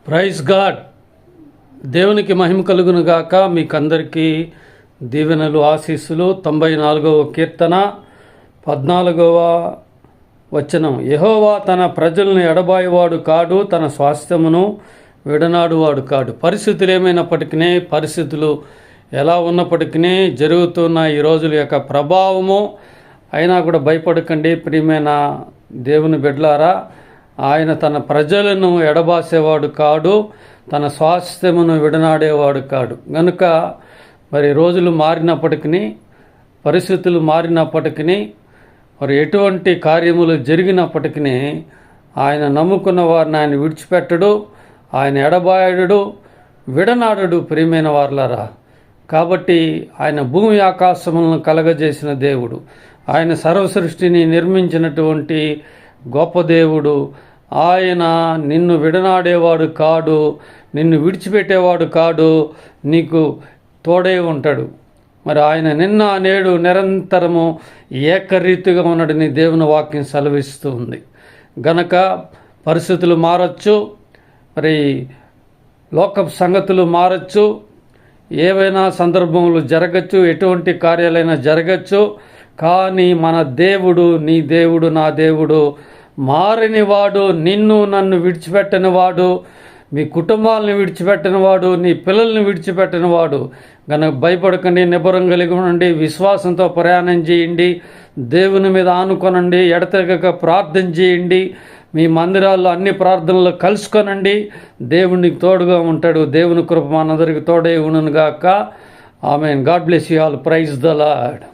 Praise God. దేవునికి మహిమ కలుగును గాక. మీకందరికీ దీవెనలు, ఆశీస్సులు. 94వ కీర్తన 14వ వచనం. యెహోవా తన ప్రజలను ఎడబాయువాడు కాడు, తన స్వాస్థ్యమును విడనాడువాడు కాడు. పరిస్థితులు ఏమైనప్పటికీ, పరిస్థితులు ఎలా ఉన్నప్పటికీ, జరుగుతున్న ఈ రోజుల యొక్క ప్రభావము అయినా కూడా భయపడకండి ప్రియమైన దేవుని బిడ్డలారా. ఆయన తన ప్రజలను ఎడబాసేవాడు కాడు, తన స్వాస్థ్యమును విడనాడేవాడు కాడు. కనుక మరి రోజులు మారినప్పటికీ, పరిస్థితులు మారినప్పటికీ, మరి ఎటువంటి కార్యములు జరిగినప్పటికీ ఆయన నమ్ముకున్న వారిని ఆయన విడిచిపెట్టడు, ఆయన ఎడబాయడు, విడనాడడు ప్రియమైన వారలారా. కాబట్టి ఆయన భూమి ఆకాశములను కలగజేసిన దేవుడు, ఆయన సర్వసృష్టిని నిర్మించినటువంటి గొప్ప దేవుడు. ఆయన నిన్ను విడనాడేవాడు కాడు, నిన్ను విడిచిపెట్టేవాడు కాడు, నీకు తోడే ఉంటాడు. మరి ఆయన నిన్న నేడు నిరంతరము ఏకరీతిగా ఉన్నాడని దేవుని వాక్యం సెలవిస్తూ ఉంది. గనక పరిస్థితులు మారచ్చు, మరి లోక సంగతులు మారచ్చు, ఏవైనా సందర్భములు జరగచ్చు, ఎటువంటి కార్యాలైనా జరగచ్చు. కానీ మన దేవుడు, నీ దేవుడు, నా దేవుడు మారనివాడు, నిన్ను నన్ను విడిచిపెట్టనివాడు, మీ కుటుంబాలను విడిచిపెట్టనివాడు, నీ పిల్లల్ని విడిచిపెట్టనివాడు. కనుక భయపడకండి, నిబ్బరం కలిగి ఉండండి, విశ్వాసంతో ప్రయాణం చేయండి, దేవుని మీద ఆనుకొనండి, ఎడతెగక ప్రార్థన చేయండి, మీ మందిరాల్లో అన్ని ప్రార్థనలు కలుసుకొనండి. దేవునికి తోడుగా ఉంటాడు. దేవుని కృప మనందరికి తోడే ఉండును గాక. Amen. God bless you all. Praise the lord.